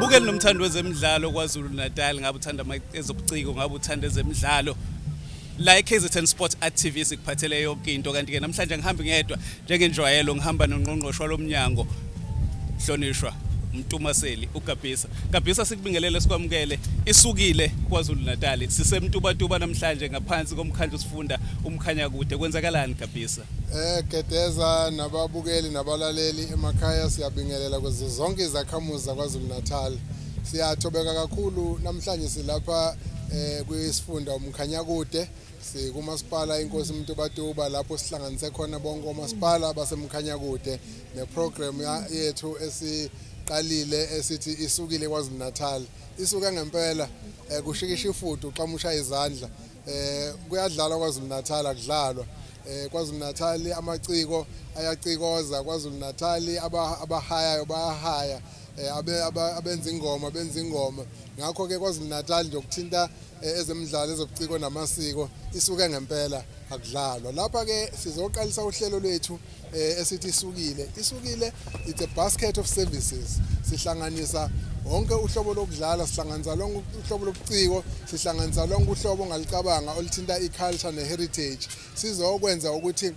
Mbukeli nomthandi wezemidlalo kwaZulu Natal, ngabe uthanda ezobuciko, ngabe uthanda ezemidlalo. La KZN Sport TV sikuphathele yonke into, kanti ke namhlanje ngihamba ngedwa njengenjwayelo, ngihamba noNgqongqoshe walomnyango Hlonishwa Mtumaseli uGabisa. Gabisa, sikubingelele sikwamukele. Isukile kwaZulu Natal, sisemtubatuba namhlanje ngaphansi komkhandlu sifunda umkhanya kude. Kwenzakalani Gabisa? Gedeza nababukeli nabalaleli emakhaya, siyabingelela kuzo zonke izakhamuzi zaKwaZulu Natal. Siyathobeka kakhulu namhlanje silapha kwisifunda umkhanya kude, sikumasipala inkosi Mtubatuba, lapho sihlanganise khona bonke omasipala basemkhanya kude neprogram yethu esiqalile esithi isukile kwaZulu Natal. Isuka ngempela, kushikisha ifudu uxamusha izandla. Kuyadlalwa kwaZulu Natal, akudlalwa. KwaZulu Natal amaciko ayacikoza, KwaZulu Natal abahayayo bayahaya, abenza ingoma. Ngakho ke KwaZulu Natal nje ukuthinta ezemidlalo ezobuciko namasiko isuke ngempela, akudlalwa. Lapha ke sizoqalisa uhlelo lwethu esithi isukile. It's a basket of services. Sihlanganisa wonke uhlobo lokudlala, sihlanganisa lonke uhlobo lobuciko, sihlanganisa lonke uhlobo ongalicabanga oluthinta iculture neheritage. Sizokwenza ukuthi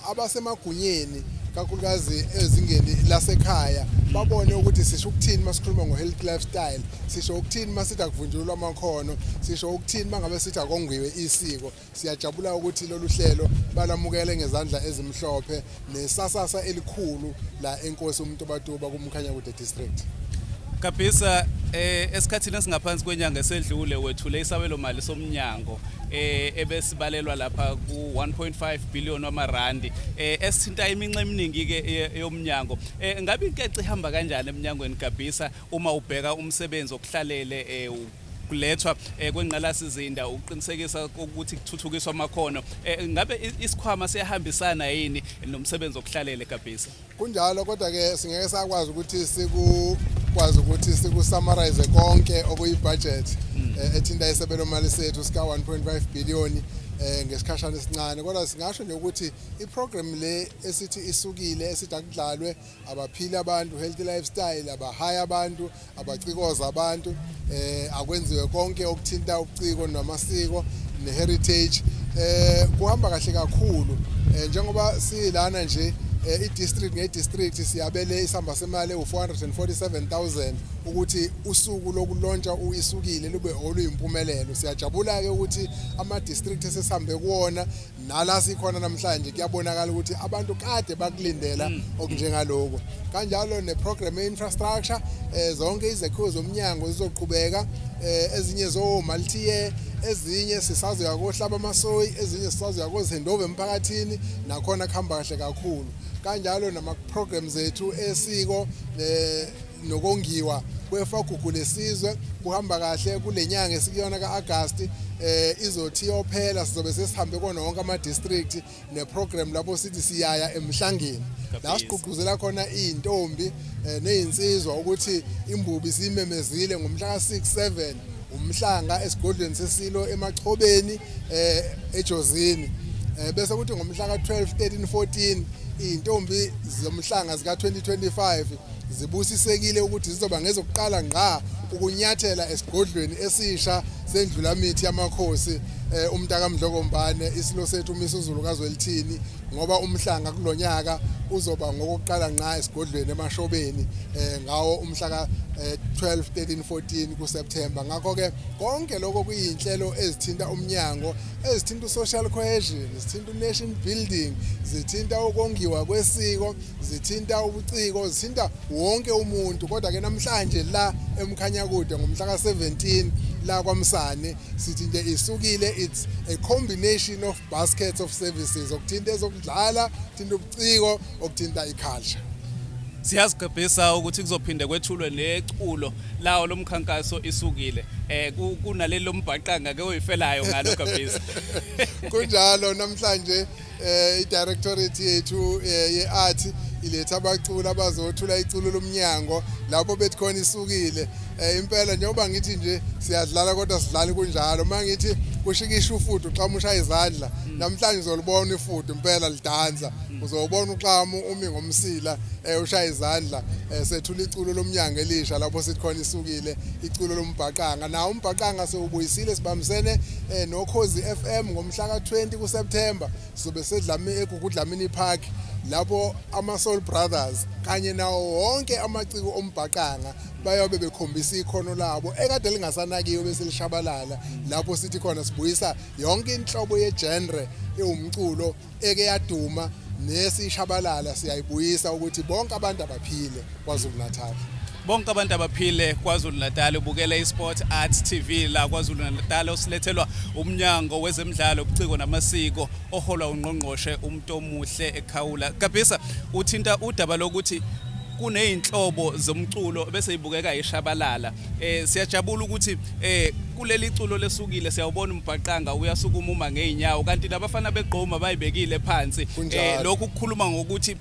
abasemagunyeni kakhulukazi ezingeni lasekhaya babone ukuthi sisho ukuthini masikhuluma ngo-health lifestyle, sisho ukuthini masithi akuvunjulwa amakhono, sisho ukuthini mangabe sithi akongiwe isiko. Siyajabula ukuthi lolu hlelo balamukele ngezandla ezimhlophe nesasasa elikhulu la enkosi uMtubatuba kumkhanya kude district. Gabisa, esikhathini esingaphansi kwenyanga esedlule wethule isabelo mali somnyango ebesibalelwa lapha ku 1.5 billion wamarandi esithinta iminxa eminingi ke yomnyango. Ngabe inkece ihamba kanjani eminyangweni Gabisa uma ubheka umsebenzi okuhlalele kulethwa kwengqalasizinda uqinisekisa ukuthi kuthuthukiswa amakhono? Ngabe isikhwama siyahambisana yini nomsebenzi okuhlalele Gabisa? Kunjalo, kodwa ke singeke sakwazi ukuthi siku-summarize konke okuyi-budget ethinta isabelo mali sethu sika 1.5 billion ngesikhashana esincane. Kodwa singasho nje ukuthi iprogram le esithi isukile, esithi akudlalwe abaphili abantu, healthy lifestyle, abahaya abantu, abacikoza abantu, akwenziwe konke okuthinta ubuciko namasiko neheritage, kuhamba kahle kakhulu. Njengoba silana nje i-district nge-district siyabele isamba semali u-447,000 ukuthi usuku lokulontsha isukile lube oluyimpumelelo. Siyajabula ke ukuthi ama-district esesihambe kuwona nala sikhona namhlanje kuyabonakala ukuthi abantu kade bakulindela okunjengaloko. Kanjalo neprogram ye-infrastructure, zonke izakhiwo zomnyango zizoqhubeka, ezinye zo-multi-year, ezinye sisazoya kohlaba amasoyi, ezinye sisazoya kozhendova emphakathini, nakhona kuhamba kahle kakhulu. Kanjalo nama-programs ethu esiko nokongiwa kwefagugu lesizwe kuhamba kahle. Kule nyanga esikuyona ka-Agasti izothi yophela, sizobe sesihambe kona wonke ama-district neprogram lapho sithi siyaya emhlangeni la sigqugquzela khona iy'ntombi ney'nsizwa ukuthi imbubi siyimemezile ngomhla ka-6-7 umhlanga esigodlweni sesilo emachobeni ejozini, bese kuthi ngomhla ka-12, 13, 14 iy'ntombi zomhlanga zika-2025 zibusisekile ukuthi zizoba ngezokuqala ngqa ukunyathela esigodlweni esisha sendlulamithi yamakhosi uMtaka Mdlokombane, isilo sethu uMisuzulu kaZwelithini, ngoba umhlanga kulonyaka uzoba ngokuqala ngqa esigodlweni emashobeni ngawo umhla ka-12, 13, 14 kuSeptember. Ngakho ke konke lokho kuyinhlelo ezithinta umnyango, ezithinta u-social cohesion, zithinta u-nation building, zithinta ukongiwa kwesiko, zithinta ubuciko, zithinta wonke umuntu. Kodwa ke namhlanje la emkhanya kude ngomhla ka-17 la kwaMsane sithi nje isukile. It's a combination of baskets of services, okuthinta ezokudlala, okuthinta ubuciko, okuthinta iculture. Siyazi Gabisa ukuthi kuzophinde kwethulwe neculo lawo lomkhankaso isukile. Kunalelo mbhaqanga ke oyifelayo ngalo Gabisa. Kunjalo, namhlanje i-directorate yethu ye-art iletha abaculi abazothula iculo lomnyango lapho bethi khona isukile. Impela njengoba ngithi nje siyadlala kodwa sidlali kunjalo. Mangithi kushikisha ufudu uxama ushaya izandla namhlanje uzolibona ifudu impela lidansa uzobona uxama umi ngomsila ushaya izandla sethula iculo lomnyango elisha lapho sithi khona isukile iculo lombhaqanga nawo umbhaqanga sewubuyisile sibambisene noKhozi FM ngomhla ka20 kuSeptember sobe sedlame eGugudlamini Park lapho ama-Soul Brothers kanye nawo wonke amaciko ombhaqanga bayobe bekhombisa ikhono labo ekade lingasanakiwe bese lishabalala lapho sithi khona sibuyisa yonke inhlobo yegenre ewumculo eke yaduma nesishabalala siyayibuyisa ukuthi bonke abantu abaphile kwaZulu Natal. Bonke abantu abaphile kwaZulu Natal ubukela iSport Arts TV la kwaZulu Natal osilethelwa umnyango wezemidlalo ubuciko namasiko oholwa ungqongqoshe umuntu omuhle ekhawula. Gabisa uthinta udaba lokuthi kuneyinhlobo zomculo bese ibukeka ishabalala. Siyajabula ukuthi kuleli culo lesukile siyawubona umbhaqanga uyasukuma uma ngeenyawo kanti labafana begqoma bayibekile phansi. Lokhu kukhuluma ngokuthi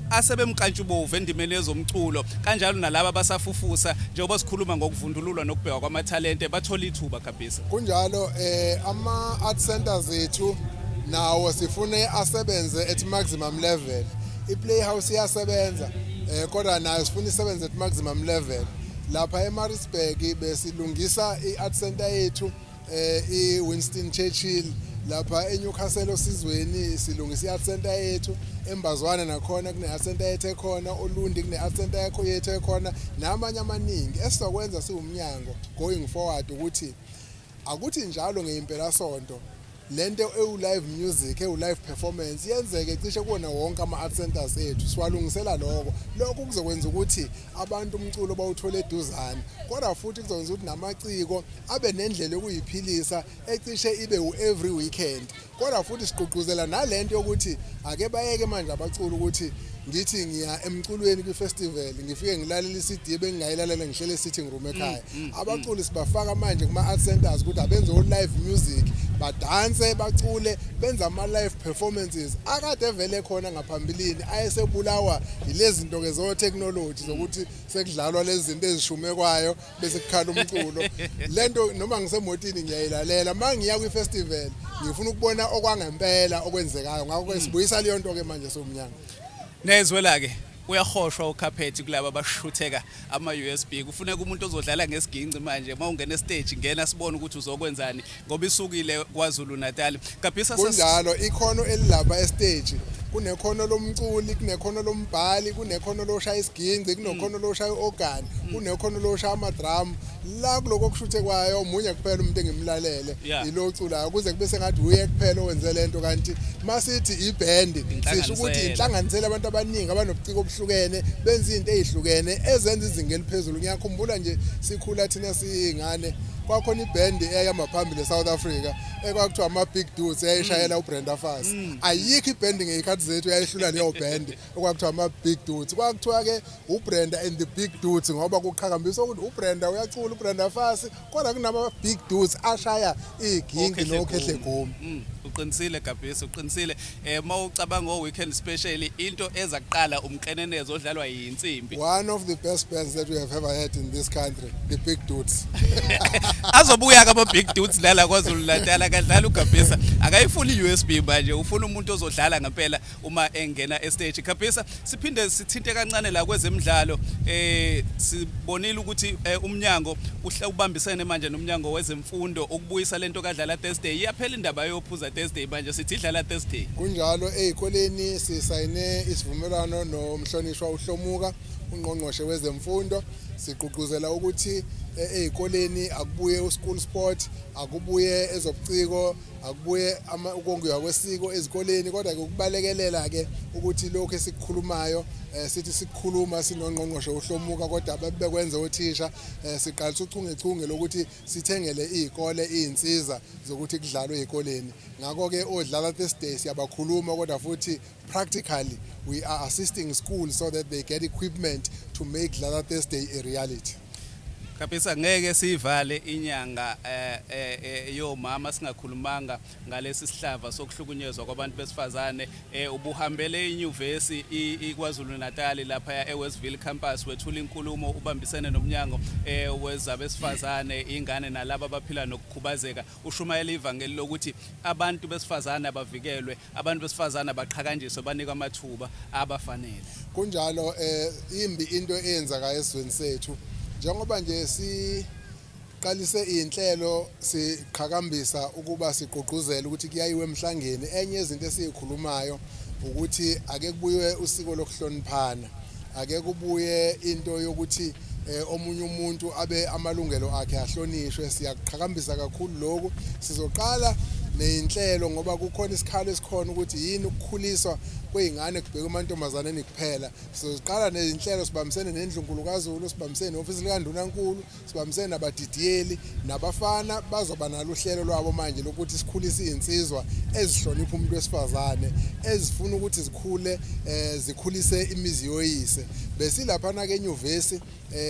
asebemkantshubovu endimeni yezomculo kanjalo nalabo abasafufusa njengoba sikhuluma ngokuvundululwa nokubheka kwamathalente bathola ithuba Gabisa. Kunjalo ama-art centers ethu nawo sifune asebenze at maximum level. I-Playhouse iyasebenza kodwa nayo sifuna isebenze at maximum level. Lapha eMaritzburg besilungisa i-art center yethu i-Winston Churchill lapha eNewcastle osizweni silungisa i-art center yethu eMbazwana nakhona kune-art center yethu ekhona Olundi kune-art center yakho yethu ekhona namanye amaningi esizokwenza siwumnyango going forward ukuthi akuthi njalo ngeimpela sonto lento live music live performance yenzeke cishe kuona wonke ama-art centers ethu siwalungisela lokho kuzokwenza ukuthi abantu umculo bawuthole eduzane kodwa futhi kuzokwenza ukuthi namaciko abe nendlela yokuyiphilisa ecishe ibe every weekend kodwa futhi sigqugquzela nalento yokuthi ake bayeke manje abaculi ukuthi ngithi ngiya emculweni kwi-festival ngifike ngilalela i-CD bengingayilalela ngihlele sitting room ekhaya abaculi sibafaka manje kuma-art centers ukuthi abenze live music badanse bacule benza ama-live performances akade evele khona ngaphambilini ayesebulawa yilezi zinto ke zo-technology zokuthi sekudlalwa lezi zinto ezishumekwayo bese kukhala umculo lento noma ngisemotini ngiyayilalela uma ngiya kwi-festival ngifuna ukubona okwangempela okwenzekayo ngakho sibuyisa leyo nto ke manje somnyango. Nezwela ke uyahoshwa ukhaphethi kulabo abashutheka ama-USB kufuneka umuntu ozodlala ngesiginci manje mawungena estage ngena sibone ukuthi uzokwenzani ngoba isukile kwaZulu Natal. Gabisa kunjalo ikhono elilapha estage kunekhono lomculi kunekhono lombhali kunekhono loshaya isiginci kunekhono loshaya organ kunekhono loshaya amadrum la kuloko kushuthe kwayo omunye kuphela umuntu engimlalele ilo culayo kuze kube sengathi uye kuphela owenze lento kanti masithi iband sisho ukuthi inhlanganisela abantu abaningi abanobuciko obuhlukene benza izinto ezihlukene ezenza izinga eliphezulu. Ngiyakhumbula nje sikhula thina siyingane kwakhona iband eyama phambili eSouth Africa ekwakuthiwa ama-Big Dudes eyayishayela uBrenda Fassie ayikho iband ngeyikhathi zethu yayihlula leyo band okwakuthiwa ama-Big Dudes kwakuthiwa ke uBrenda and the Big Dudes ngoba kuqhakambisa ukuthi uBrenda uyacula uBrenda Fassie kodwa kunama-Big Dudes ashaya igingi nokhehle gomu. Uqinisile Gabisa uqinisile mawucabanga weekend specially into eza kuqala umqenenezo odlalwa yinsimbi. One of the best bands that we have ever had in this country, the Big Dudes. Azobuya ka Big Dudes lala kwaZulu Natal akadlala uGabisa akayifuni USB manje ufuna umuntu ozodlala ngempela uma engena estage. Gabisa siphinde sithinte kancane la kwezemidlalo sibonile ukuthi umnyango ubambisene manje nomnyango wezemfundo ukubuyisa lento kadlala Thursday iyaphela indaba yophuza Thursday manje sithi idlala Thursday. Kunjalo ezikoleni sisayine isivumelwano nomhlonishwa uHlomuka ungqongqoshe wezemfundo sigqugquzela ukuthi ezikoleni akubuye uschool sport akubuye ezobuciko akubuye ukongiwa kwesiko ezikoleni kodwa ke ukubalekelela ke ukuthi lokho esikukhulumayo sithi sikhuluma sinongqongqoshe uHlomuka kodwa babekwenza othisha siqalisa uchungechunge lokuthi sithengele izikole izinsiza zokuthi kudlalwe ezikoleni ngakho ke odlala Thursday siyabakhuluma kodwa futhi practically we are assisting schools so that they get equipment to make Dlala Thursday a reality. Kapisa ngeke sivale inyanga yomama singakhulumanga ngalesi sihlava sokuhlukunyezwa kwabantu besifazane ubuhambele inyuvesi iKwaZulu Natal lapha eWestville campus wethula inkulumo ubambisene nomnyango wezabesifazane ingane nalabo abaphila nokukhubazeka ushumayela ivangeli lokuthi abantu besifazane abavikelwe abantu besifazane abaqhakanjiswe banikwa amathuba abafanele kunjalo imbi into eyenzaka esizweni sethu njengoba nje siqalise inhlelo siqhakambisa ukuba siqoquzela ukuthi kuyayiwe emhlangeni enye izinto esiyikhulumayo ukuthi ake kubuye usiko lokuhloniphana ake kubuye into yokuthi omunye umuntu abe amalungelo akhe ahlonishwe siyaqhakambisa kakhulu lokho sizoqala neinhlelo ngoba kukhona isikhalo esikhona ukuthi yini ukukhuliswa kwezingane kubheka amantombazane kuphela sizoqala nezinhlelo sibambisene nendlunkulu kaZulu sibambisene neofisi likaNdunankulu sibambisene nabadidiyeli nabafana bazoba nalo uhlelo lwabo manje lokuthi sikhulise izinsizwa ezihlonipha umuntu wesifazane ezifuna ukuthi zikhulise imizi yoyise besilapha na ke enyuvesi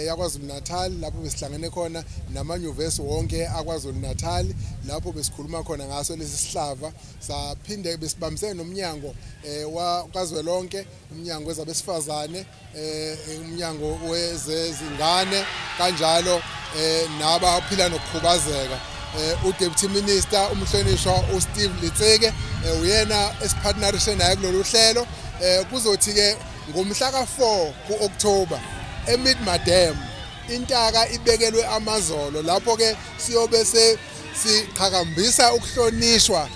yaKwaZulu Natal lapho besihlangene khona namanyuvesi wonke aKwaZulu Natal lapho besikhuluma khona ngaso lesi sihlava saphinde besibambisene nomnyango wakazwelonke umnyango wezabesifazane umnyango wezezingane kanjalo nabaphila nokukhubazeka uDeputy Minister umhlonishwa uSteve Litseke uyena esipartnerishe naye kulolu hlelo kuzothi ke ngomhla ka4 kuOctober eMidmadam intaka ibekelwe amazolo lapho ke siyobe siqhakambisa ukuhlonishwa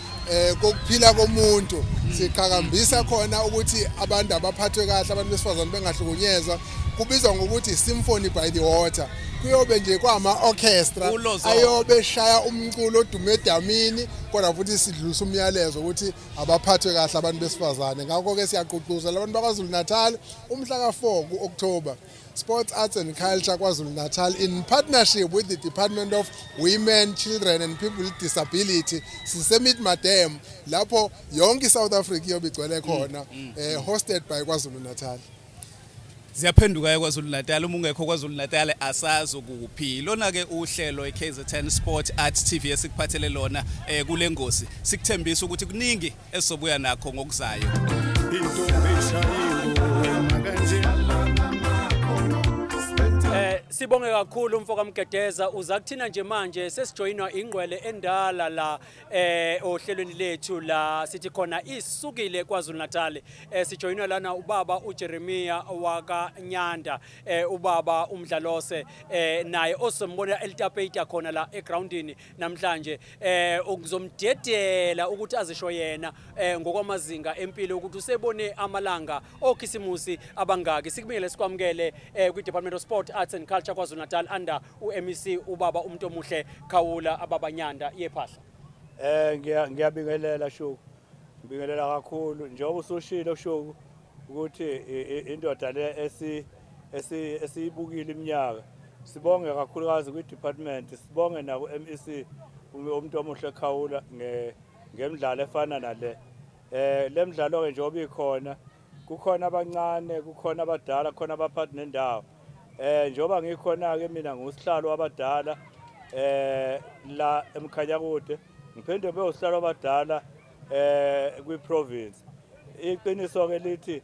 kokuphila komuntu siqhakambisa khona ukuthi abantu abaphathwe kahle abantu besifazane bengahlukunyezwa kubizwa ngokuthi Symphony by the Water kuyobe nje kwama orchestra ayobe shaya umculo odume edamini kodwa futhi sidlulisa umyalezo ukuthi abaphathwe kahle abantu besifazane ngakho ke siyaqoquzela abantu bakwaZulu Natal umhla ka4 kuOctober Sports, Arts and Culture KwaZulu Natal in partnership with the Department of Women, Children and People with Disability siseMidmadam lapho yonke iSouth Africa iyobe igcwele khona hosted by KwaZulu Natal. Ziyaphenduka eKwaZulu Natal uma ungekho KwaZulu Natal asazi ukuphi lona ke uhlelo eKZN Sport Art TV esikuphathele lona kule ngosi sikuthembisa ukuthi kuningi esizobuya nakho ngokuzayo into eshayiwe makanje Sibonge kakhulu mfoka Mgedeza uza kuthina nje manje sesijoyinwa ingqwele endala la ohlelweni lethu la sithi khona isukile KwaZulu Natal sijoyinwa lana ubaba uJeremia wakanyanda ubaba umdlalose naye osombona elitapeta khona la egroundini namhlanje ukuzomdedela ukuthi azisho yena ngokwamazinga empilo ukuthi usebone amalanga okhisimusi abangaki sikubingele sikwamukele kwi Department of Sport Arts and Culture KwaZulu Natal under uMEC ubaba umuntu omuhle Khawula ababanyanda yephahla ngiyabingelela Shuku ngibingelela kakhulu njengoba usushilo Shuku ukuthi indoda le esiyibukile iminyaka sibonge kakhulukazi kwi department sibonge na ku MEC umuntu omuhle Khawula ngemidlalo efana nale lemidlalo ke njengoba ikhona kukhona abancane kukhona abadala kukhona abaphathi nendawo njengoba ngikhona ke mina ngusihlalo wabadala la eMkhanyakude ngiphinde be usihlalo wabadala kwi province iqiniso ke lithi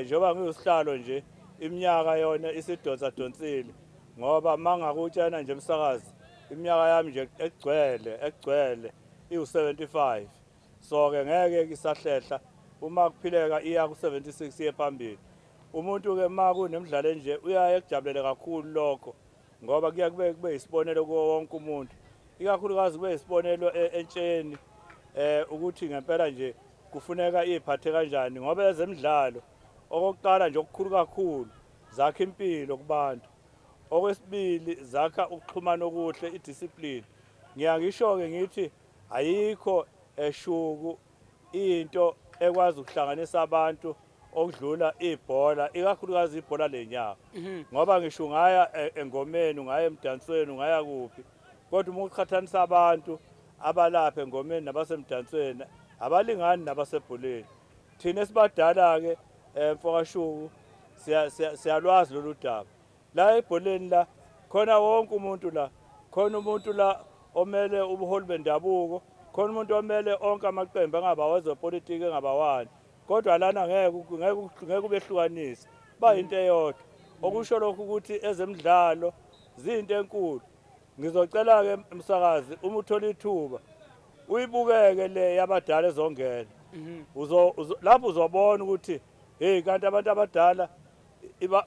njengoba ngiusihlalo nje iminyaka yona isidonsa donsile ngoba mangakutshana nje emsakazi iminyaka yami nje egcwele iu75 so ke ngeke isahlehla uma kuphileka iya ku76 ye phambili umuntu ke makunemidlalo nje uyaye kujabulele kakhulu lokho ngoba kube isibonelo kuwo wonke umuntu ikakhulukazi kube isibonelo entsheni ukuthi ngempela nje kufuneka iphathe kanjani ngoba ezemidlalo okokuqala nje okukhulu kakhulu zakha impilo kubantu okwesibili zakha ukuxhumana okuhle idiscipline ngiyangisho ke ngithi ayikho eshuku into ekwazi ukuhlanganisa abantu okudlula ibhola ikakhulukazi ibhola lenyaka ngoba ngisho ngaya engomeni ngaya emdansweni ngaya kuphi kodwa uma uqhathanisa abantu abalapha engomeni nabasemdansweni abalingani nabasebholeni thina esibadala ke mfoka Shuku siyalwazi lolu daba la ebholeni la khona wonke umuntu la, khona umuntu la omele ubuholi bendabuko, khona umuntu omele onke amaqembu angaba wezopolitiki engabawani. Kodwa lana ngeke ubehlukanise bayinto eyodwa. Okusho lokho ukuthi ezemidlalo zinto enkulu. Ngizocela ke umsakazi uma uthola ithuba uyibukeke le yabadala ezongena. Lapho uzobona ukuthi hey kanti abantu abadala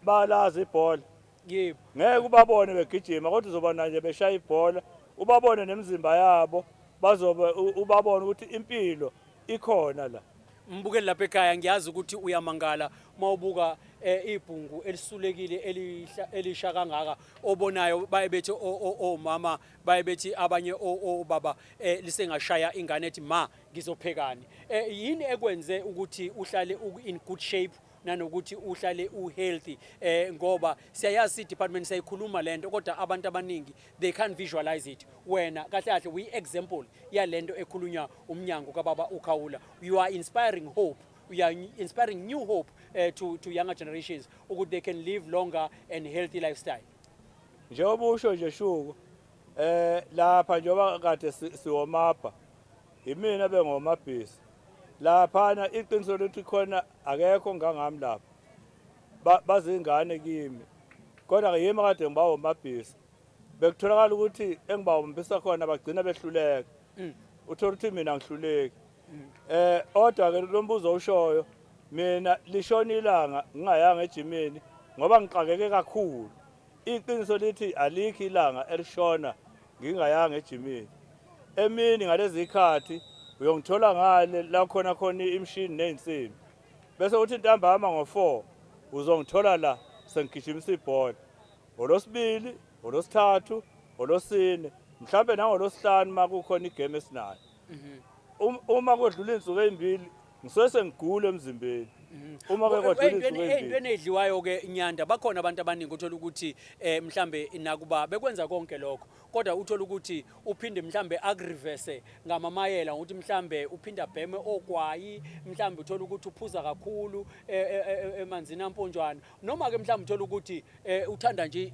balazi ibhola. Yebo. Ngeke ubabone begijima kodwa uzobona nje beshaya ibhola, ubabone nemizimba yabo, bazobe ubabone ukuthi impilo ikhona la. Mbukeli lapha ekhaya ngiyazi ukuthi uyamangala mawubuka ibhungu elisulekile elisha kangaka obonayo baye bethi omama baye bethi abanye obaba lisengashaya ingane ethi ma ngizophekani. Yini ekwenze ukuthi uhlale in good shape nanokuthi uhlale uhealthy ngoba siyayazi department sayikhuluma lento kodwa abantu abaningi they can't visualize it. Wena kahle kahle we example yalento ekhulunywa umnyango kababa uKhawula. You are inspiring hope. We are inspiring new hope to younger generations ukuthi they can live longer and healthy lifestyle. Njengoba usho nje Shuku lapha njengoba kade siwomapha imina bengomabhisi laphana iqiniso lokuthi khona akekho ngangami lapha bazingane kimi kodwa ke yimi kade ngibawo mabhisi bekutholakala ukuthi engibawombisa khona bagcina behluleka uthola ukuthi mina ngihluleki odwa ke lo mbuzo ushoyo mina lishona ilanga ngingayanga ejimini ngoba ngixakeke kakhulu iqiniso lithi alikho ilanga elishona ngingayanga ejimini emini ngalezi ikhathi uyongithola ngale la khona imishini nezinsimbi bese uthi ntambama ngo4 uzongithola la sengigijimisa ibhola olosibili olosithathu olosine mhlambe nangolosihlanu makukhona igame esinayo uma kodlula insuku ezimbili ngisuke sengigula emzimbeni uma ke kodlula insuku ezimbili ey'ntweni edliwayo ke Nyanda bakhona abantu abaningi uthola ukuthi mhlambe nakuba bekwenza konke lokho kodwa uthola ukuthi uphinde mhlambe agrivese ngamamayela ukuthi mhlambe uphinda bheme ogwayi mhlambe uthola ukuthi uphuza kakhulu emanzini amponjwana noma ke mhlambe uthola ukuthi uthanda nje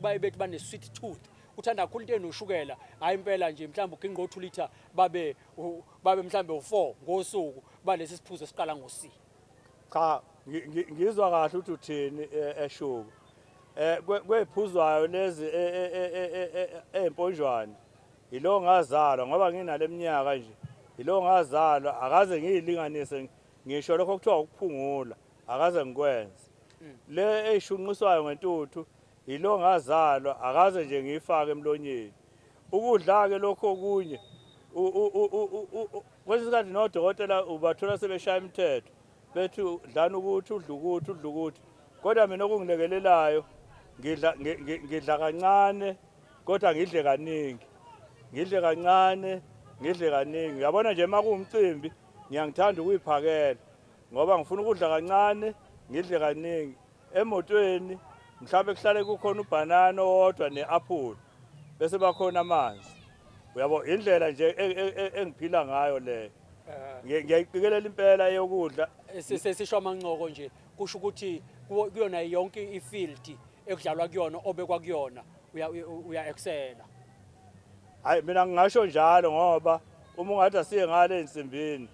baye bethi bane sweet tooth uthanda kakhulu into enoshukela hayi impela nje mhlambe uginqa 2 litha babe mhlambe u4 ngosuku balesi siphuzo esiqala ngo6. Cha ngizwa kahle ukuthi uthini eShuku kwephuzwayo lezi emponjwana ilo ngazalwa ngoba nginale minyaka nje ilo ngazalwa akaze ngiyilinganise ngisho lokho kuthiwa ukuphungula akaze ngikwenze le eyishunqiswayo ngentuthu ilo ngazalwa akaze nje ngiyifake emlonyeni ukudla ke lokho okunye kwesikhathi nodokotela ubathola sebeshaya imithetho bethi dlana ukuthi udla ukuthi kodwa mina okungilekelelayo ngidla kancane kodwa ngidle kaningi uyabona nje makuwumcimbi ngiyangithanda ukuyiphakela ngoba ngifuna ukudla kancane ngidle kaningi emotweni mhlawumbe kuhlale kukhona ubanana owodwa neapple bese bakhona amanzi uyabo indlela nje engiphila ngayo le ngiyayiqikelela impela yokudla sesisho amanqoko nje kusho ukuthi kuyona yonke ifield ekudlalwa kuyona obekwa kuyona uya excela. Hayi mina ngingasho njalo ngoba uma ungathi asiye ngale ensimbini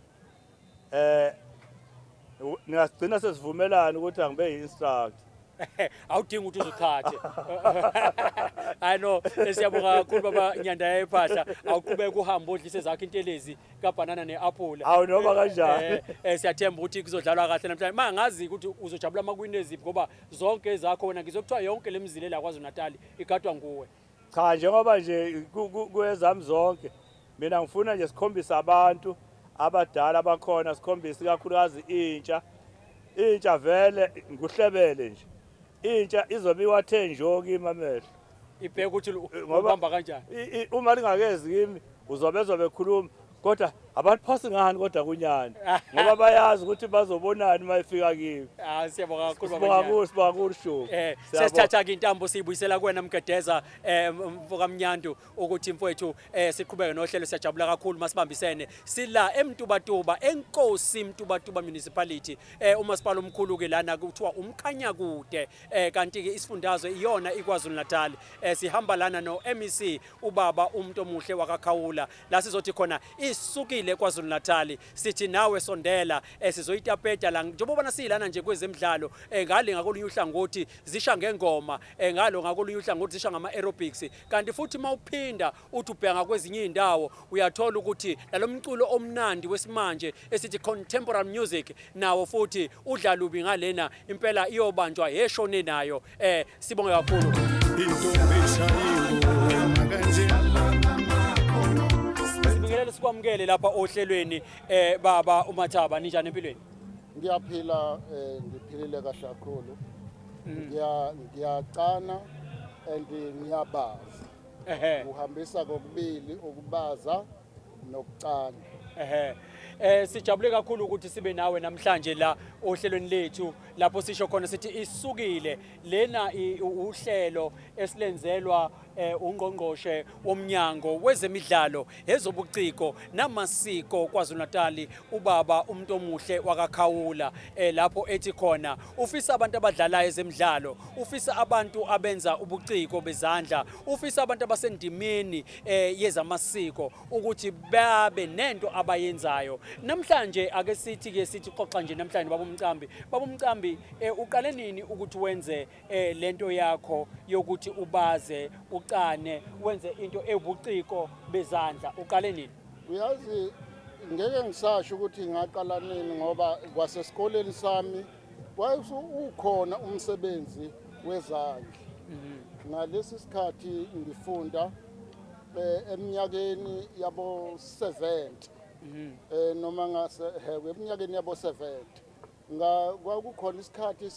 ngiyagcina sesivumelana ukuthi angibe yi-instructor. Awudingi ukuthi uzikhathe. I know siyabonga kakhulu baba Nyanda yayiphahla awuqhubeka uhamba odlise zakhe intelezi kabanana neapple. Awu noma kanjani. Siyathemba ukuthi kuzodlalwa kahle namhlanje. Mangazi ukuthi uzojabula amakwini eziphi ngoba zonke ezakho wena ngizokuthiwa yonke lemizile la KwaZulu-Natal igadwa nguwe. Cha njengoba nje kwezami zonke mina ngifuna nje sikhombisa abantu abadala abakhona sikhombisa kakhulukazi intsha vele nguhlebele nje. Intsha izobiwa thenjo kimi amehlo ibheka ukuthi ubamba kanjani uma lingakezi kimi uzobe bekhuluma kodwa abaphasi ngani kodwa kunyani ngoba bayazi ukuthi bazobonani mayifika kibo. Siyabonga kakhulu Sibonga kakhulu show. Sesithatha ke intambo siyibuyisela kuwena Mgedeza mfoka Mnyandu ukuthi mfowethu siqhubeke nohlelo siyajabula kakhulu masibambisene sila eMtubatuba enkosi Mtubatuba municipality umasipala omkhulu ke lana kuthiwa umkhanya kude kanti ke isifundazwe iyona iKwaZulu Natal sihamba lana no MEC ubaba umuntu omuhle wakaKhawula la sizothi khona isukile KwaZulu Natal sithi nawe sondela sizoyitapeta la njengoba silana nje kwezemidlalo ngale ngakolunye uhlangothi zisha ngengoma ngalo ngakolunye uhlangothi zisha ngama aerobics kanti futhi mawuphinda uthi ubheka kwezinye indawo uyathola ukuthi lalomculo omnandi wesimanje esithi contemporary music nawo futhi udlalubi ngalena impela iyobanjwa yeshone nayo sibonge kakhulu sibingelele sikwamukele lapha ohlelweni baba uMathaba ninjani empilweni Ngiyaphila ngiphilile kahle kakhulu ngiyacana and ngiyabaza uhambisa kokubili ukubaza nokucana sijabule kakhulu ukuthi sibe nawe namhlanje la ohlelweni lethu lapho sisho khona sithi isukile lena uhlelo esilenzelwa ungqongqoshe womnyango wezemidlalo ezobuciko namasiko KwaZulu Natal ubaba umuntu omuhle wakaKhawula lapho ethi khona ufisa abantu abadlalayo ezemidlalo ufisa abantu abenza ubuciko bezandla ufisa abantu abasendimeni yezamasiko ukuthi babe nento abayenzayo namhlanje ake sithi ke sithi xoxa nje namhlanje baba uMcambi uqale nini ukuthi wenze lento yakho yokuthi ubaze ucane wenze into ebuciko bezandla uqale nini uyazi ngeke ngisasho ukuthi ngaqala nini ngoba kwasesikoleni sami ukhona umsebenzi wezandla ngalesi sikhathi ngifunda eminyakeni yabo 70 noma ngase eminyakeni yabo 70 kwakukhona isikhathi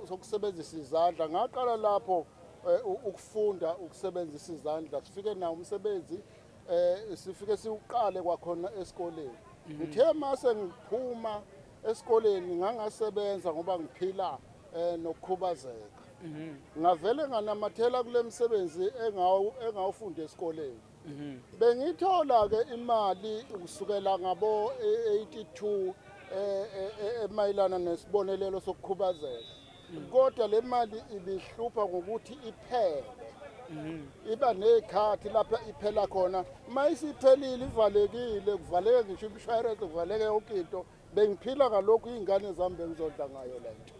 sokusebenzisa izandla ngaqala lapho ukufunda ukusebenzisa izandla sifike nawo umsebenzi sifike siuqale kwakhona esikoleni ngithe mase ngiphuma esikoleni ngangasebenza ngoba ngiphila nokukhubazeka ngavele nganamathela kule msebenzi engawufunda esikoleni bengithola ke imali ukusukela ngabo 82 emayilana nesibonelelo sokukhubazeka kodwa le mali ibihlupha ngokuthi iphele iba nekhathi lapha iphela khona mayisiphelile ivalekile kuvaleke ngisho insurance kuvaleke yonke into bengiphila ngalokho izingane zami bengizodla ngayo lento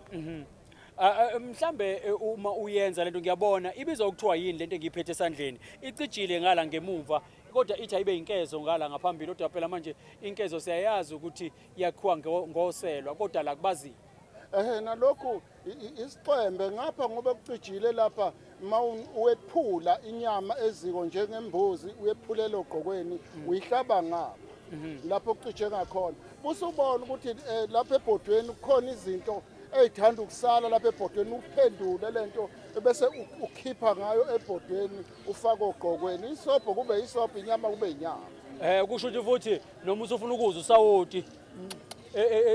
mhlambe uma uyenza lento ngiyabona ibizwa ukuthiwa yini lento engiyiphethe esandleni icijile ngala ngemuva kodwa ithi ayibe inkezo ngala ngaphambili kodwa phela manje inkezo siyayazi ukuthi yakhiwa ngoselwa kodwa la kubazi nalokhu isixembe ngapha ngoba kucijile lapha uwephula inyama eziko njengembuzi uyephulela ogqokweni uyihlaba ngapha lapho kucije ngakhona busubona ukuthi lapha ebhodweni kukhona izinto eyithanda ukusala lapha ebhodweni uphendule lento bese ukhipha ngayo ebhodweni ufaka ogqokweni isobho kube isobho inyama kube inyama kusho ukuthi futhi noma usufuna ukuza usawoti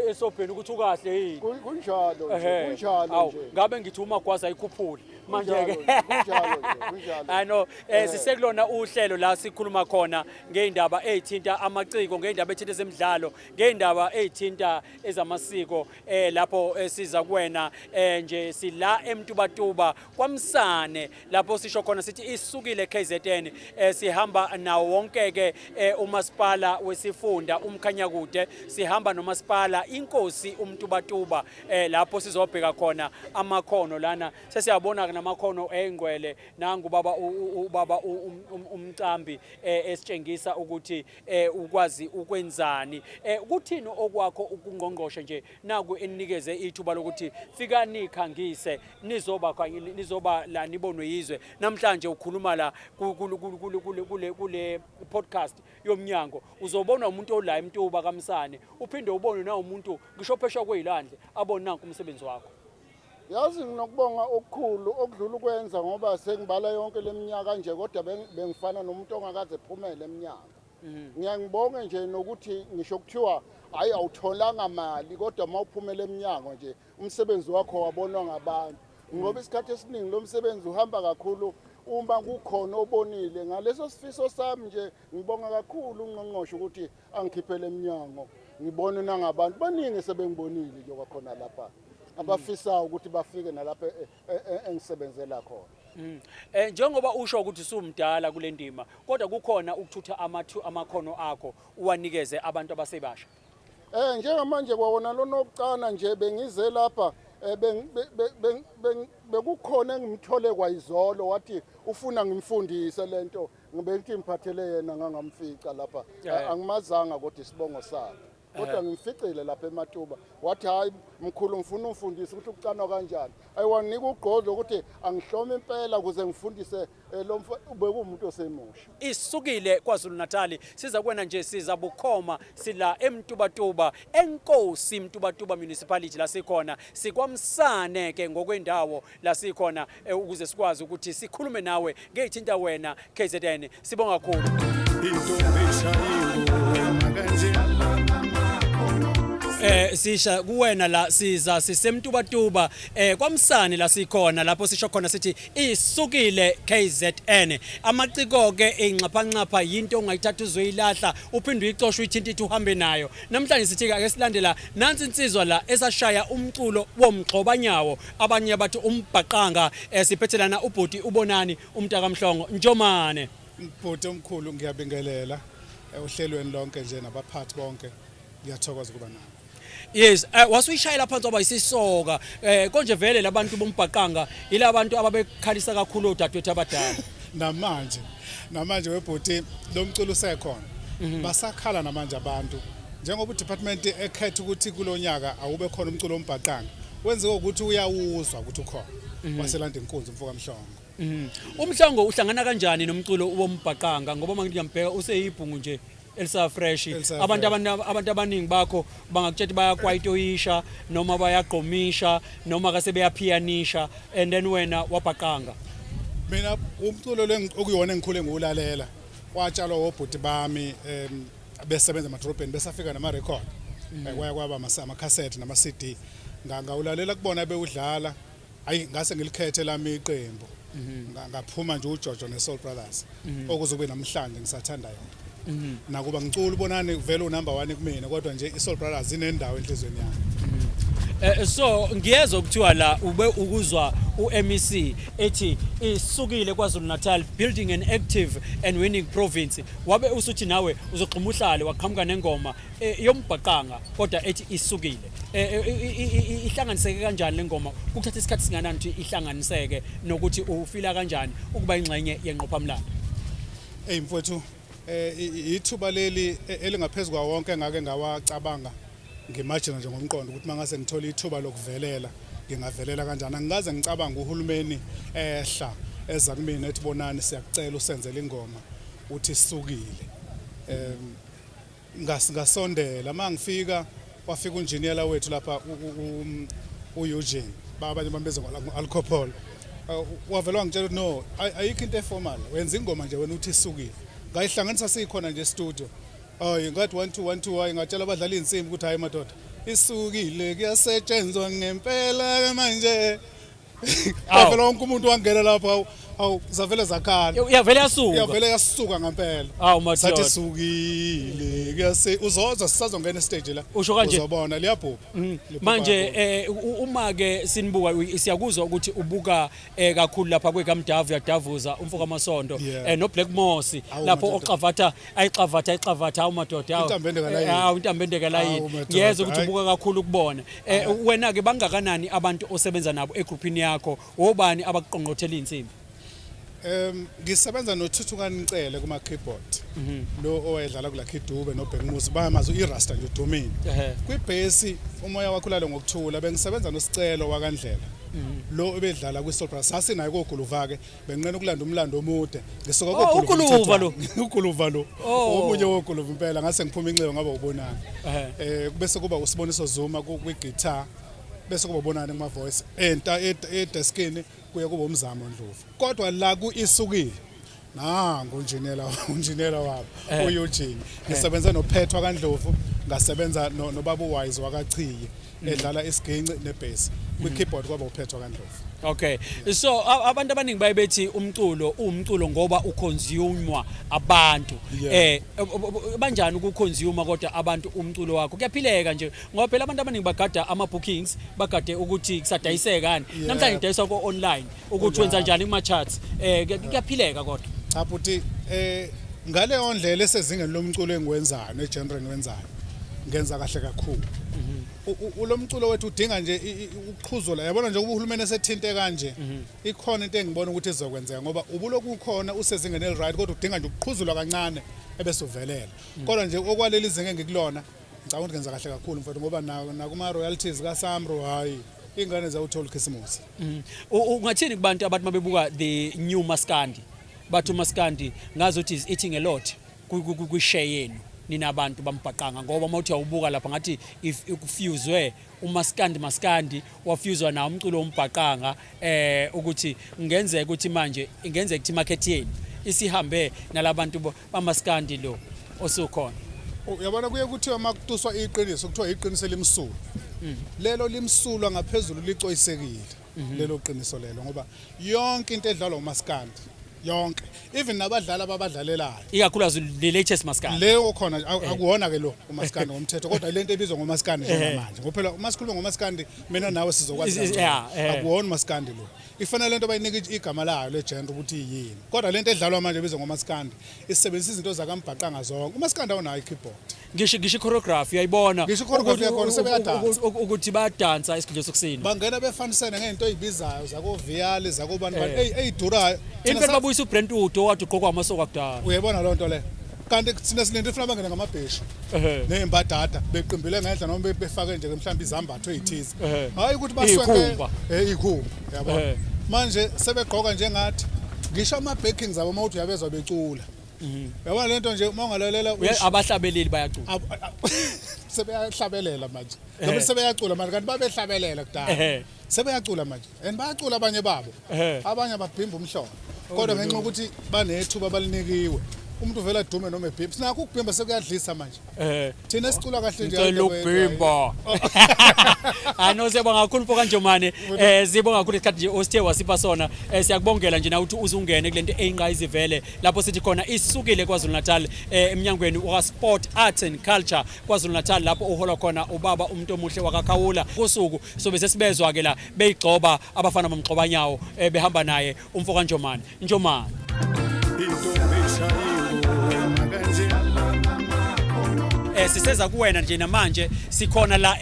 esobheni ukuthi ukahle yini kunjalo nje kunjalo nje ngabe ngithi umagwaza ayikhuphule manje ke kunjalo ano sisekulona uhlelo la sikhuluma khona ngeindaba ezithinta amaciko ngeindaba ezithinta ezemidlalo ngeindaba ezithinta ezamasiko lapho siza kuwena nje sila eMtubatuba kwaMsane lapho sisho khona sithi isukile KZN sihamba nawo wonke ke umasipala wesifunda umkhanya kude sihamba nomasipala inkosi uMtubatuba lapho sizobheka khona amakhono lana sesiyabona namakhono engcwele nangu ubaba uMcambi esitshengisa ukuthi ukwazi ukwenzani kuthini okwakho ukungqongqoshe nje naku eninikeze ithuba lokuthi fika nikhangise nizoba la nibonwe yizwe namhlanje ukhuluma la kule podcast yomnyango uzobona umuntu ola eMtuba kaMsane uphinde ubone na umuntu ngisho phesha kweyilandle abone nanku umsebenzi wakho yazi nginokubonga okukhulu okudlula ukwenza ngoba sengibala yonke leminyaka nje kodwa bengifana nomuntu ongakaze ephumele eminyaka ngiyangibonga nje nokuthi ngisho kuthiwa hayi awutholanga mali kodwa mawuphumela eminyango nje umsebenzi wakho wabonwa ngabantu ngoba isikhathi esiningi lo msebenzi uhamba kakhulu uma kukhona obonile ngaleso sifiso sami nje ngibonga kakhulu ungqongqoshe ukuthi angikhiphele eminyango ngibone nangabantu baningi sebengibonile nje kwakhona lapha abafisa ukuthi bafike nalapha engisebenzela khona. Njengoba usho ukuthi usumdala kule ndima kodwa kukhona ukuthutha amakhono akho uwanikeze abantu abasebasha. Njengamanje kwawona lonokucana nje bengize lapha bekukhona engimthole kwayizolo wathi ufuna ngimfundise lento ngibethi ngiphathele yena ngangamfica lapha angimazanga kodwa isibongo sakhe kodwa ngimficile lapha eMatuba wathi hayi mkhulu ngifuna umfundise ukuthi ukucanwa kanjani ayiwanika ugqozo ukuthi angihlome impela ukuze ngifundise lo bekumuntu osemusha. Isukile KwaZulu Natal siza kwena nje siza bukhoma sila eMtubatuba enkosi Mtubatuba municipality la sikhona sikwamsane ke ngokwendawo la sikhona ukuze sikwazi ukuthi sikhulume nawe ngeyithinta wena KZN sibonga kakhulu. Sisha kuwena la siza sisemtubatuba kwamsane la sikhona lapho sisho khona sithi isukile KZN amaciko ke ingxaphanxapha into ongayithatha uzoyilahla uphinde uyicosha uyithinta uhambe nayo namhlanje sithi ake silandela nansi insizwa la esashaya umculo womgxobanyawo abanye bathi umbhaqanga siphethelana ubhuti ubonani umntaka Mhlongo Njomane. Ubhuti omkhulu ngiyabingelela uhlelweni lonke nje nabaphathi bonke ngiyathokoza kuba nawe. Yes, wasuyishayela phansi oba isisoka konje vele labantu bombhaqanga ilabantu ababekhalisa kakhulu odadewethu abadala. namanje webhuti lo mculo usekhona basakhala namanje abantu njengoba udepartment ekhetha ukuthi kulonyaka awube khona umculo wombhaqanga wenziwe ukuthi uyawuzwa ukuthi ukhona waselanda inkunzi umfoka Mhlongo. Umhlongo uhlangana kanjani nomculo wombhaqanga ngoba manje ngiyambheka useyibhungu nje elisa fresh abantu abaningi bakho bangakutshela bayakwayitoyisha noma bayagqomisha noma kase beyapianisha and then wena wabhaqanga. Mina umculo okuyona engikhule ngiwulalela watshalwa obhuti bami besebenza emadrobheni besafika nama record kwaba ama cassette nama CD ngawulalela kubona bewudlala hayi ngase ngilikhethe lami iqembu ngaphuma nje uJojo neSoul Brothers okuzube namhlanje ngisathanda yona. Nakuba ngicula ubonani vele unumber 1 kumina kodwa nje iSoul Brothers inendawo enhlizweni yami. So ngiyezwa ukuthiwa la ube ukuzwa uMEC ethi isukile KwaZulu Natal building an active and winning province wabe usuthi nawe uzogxuma uhlale waqhamuka nengoma yombhaqanga kodwa ethi isukile ihlanganiseke kanjani lengoma ukuthatha isikhathi singanani ukuthi ihlanganiseke nokuthi ufila kanjani ukuba ingxenye yenqophamlando. Mfowethu ithuba leli elingaphezulu kwa wonke ngake ngawacabanga ngimagine nje ngomqondo ukuthi mangase ngithola ithuba lokuvelela ngingavelela kanjani angikaze ngicabanga uhulumeni ehla eza kumina ethi bonani siyakucela usenzele ingoma uthi isukile ngasondela mangifika wafika unjiniyela wethu lapha uEugene babanye bambeza ngo-alcohol wavela wangitshela ukuthi no ayikho into eformal wenza ingoma nje wena uthi isukile ngayihlanganisa sikhona nje studio hayi ngathi 1 hayi ngatshela abadlali insimbi ukuthi hayi madoda isukile kuyasetshenzwa ngempela manje avela wonke umuntu wangena lapha awu zavele zakhala uyavele yasuka ngempela sathi isukile uzozwa sisazongena stage la uzobona liyabhubha manje uma ke sinibuka siyakuzwa ukuthi ubuka kakhulu lapha kwekamdavu yadavuza umfoka Masondo no Black Moss lapho oqavatha ayiqavatha awumadoda intambendeka la yini ngiyeza ukuthi ubuka kakhulu kubona wena ke bangakanani abantu osebenza nabo egroupini yakho obani abakuqongqothela insimbi. Ngisebenza noThuthukani Ncele kuma keyboard lo owayedlala kula Khidube noBhekmusi bayamazi iRasta nje udumile kwibhesi umoya wakho lalo ngokuthula bengisebenza noSicelo wakandlela lo ebedlala kwiSoul Brothers sasinayo koGuluva ke benqena ukulanda umlando omude ngisuka koGuluva lo omunye woGuluva impela ngase ngiphuma inxeba ngaba ubonana bese kuba usiboniso Zuma kwi-guitar bese kuba ubonana kuma voice edeskini kuye kuba umzamo Ndlovu kodwa la kuisukile nangu unjinela wabo uEugene ngisebenza noPhethwa kaNdlovu ngasebenza nobaba uWise wakaChiyi edlala isiginci nebass kwi-keyboard kwaba uPhethwa kaNdlovu. Okay, so abantu abaningi bayebethi umculo ngoba uconsumewa abantu banjani ukuconsume kodwa abantu umculo wakho kuyaphileka nje ngoba phela abantu abaningi bagada ama bookings bagade ukuthi kusadayiseka namhlanje idayiswa ko online ukuthi wenza njani kuma charts kuyaphileka kodwa cha futhi ngale ondlela esezingeni lomculo engiwenzayo negenre engiwenzayo ngenza kahle kakhulu. Ulomculo wethu udinga nje ukuqhuzula yabona nje uhulumeni esethinte kanje ikhona into engibona ukuthi izokwenzeka ngoba ubuloku ukhona usezingeni eliright kodwa udinga nje ukuqhuzula kancane ebese uvelela kodwa nje okwaleli izinga engikulona ngicabanga ukuthi ngenza kahle kakhulu mfowethu ngoba nakuma royalties kaSamro hayi ingane zawuthola ikhisimusi. Ungathini kubantu abathi mabebuka the new Maskandi bathu Maskandi ngazothi is eating a lot ku-share yenu ninabantu bambhaqanga ngoba mawuthi awubuka lapha ngathi if ukufuswe uMaskandi wafuswa na umculo wombhaqanga ukuthi ngenzeka ukuthi manje ingenzeka ukuthi market yenu isihambe nalabantu bamaskandi lo osukhona. Uyabona kuye kuthiwa makutuswa iqiniso kuthiwa iqiniso limsulu lelo limsulwa ngaphezulu licoyisekile lelo qiniso lelo ngoba yonke into edlalwa uMaskandi yonke even nabadlali ababadlalelayo ikakhulukazi the latest Maskandi leyo khona akuwona ke lo uMaskandi ngomthetho kodwa lento ebizwa ngoMaskandi njengamanje ngophela uma sikhuluma ngoMaskandi mina nawe sizokwazi akuwona uMaskandi lo ifanele lento bayinika igama layo le genre ukuthi yini kodwa lento edlalwa manje ebizwa ngoMaskandi isebenzisa izinto zakambhaqanga zonke uMaskandi awunayo ikeyboard ngisho choreography uyayibona ngisho choreography yakho sebeyadansa ukuthi bayadansa isigidi sokusini bangena befanisene ngento ezibizayo zako Vial zako bani eyidurayo impela babuyisa uBrent Udo wathi uqhokwa amasoko akudala uyabona lo nto le kanti thina silento ifuna bangena ngamabheshi nembadada beqimbile ngendla noma befake nje mhlawumbe izambatho ezithize hayi ukuthi baswenke ikhumba yabona manje sebegqoka njengathi ngisho ama backings abo mawuthi uyabezwa becula yabona lento nje mawungalalela abahlabeleli bayacula sebeyahlabelela manje ngoba sebeyacula manje kanti babehlabelela kudala sebeyacula manje and bayacula abanye babo abanye babhimba umhlolo kodwa ngenxa ukuthi banethuba balinikiwe umuntu vela dume noma ebhimba sinakho ukubhimba sekuyadlisa manje thina sicula kahle nje lokubhimba anosebonga kakhulu mfoka Njomane sibonga kakhulu isikhathi nje osithe wasipha sona siyakubongela nje na ukuthi uzungene kulento eyinqayizi vele lapho sithi khona isukile kwaZulu Natal eminyangweni wa Sport Arts and Culture kwaZulu Natal lapho uhola khona ubaba umuntu omuhle wakaKhawula kusuku sobe sesibezwa ke la beyigcoba abafana bomgcobanyawo behamba naye umfoka Njomane siseza kuwena nje namanje sikhona la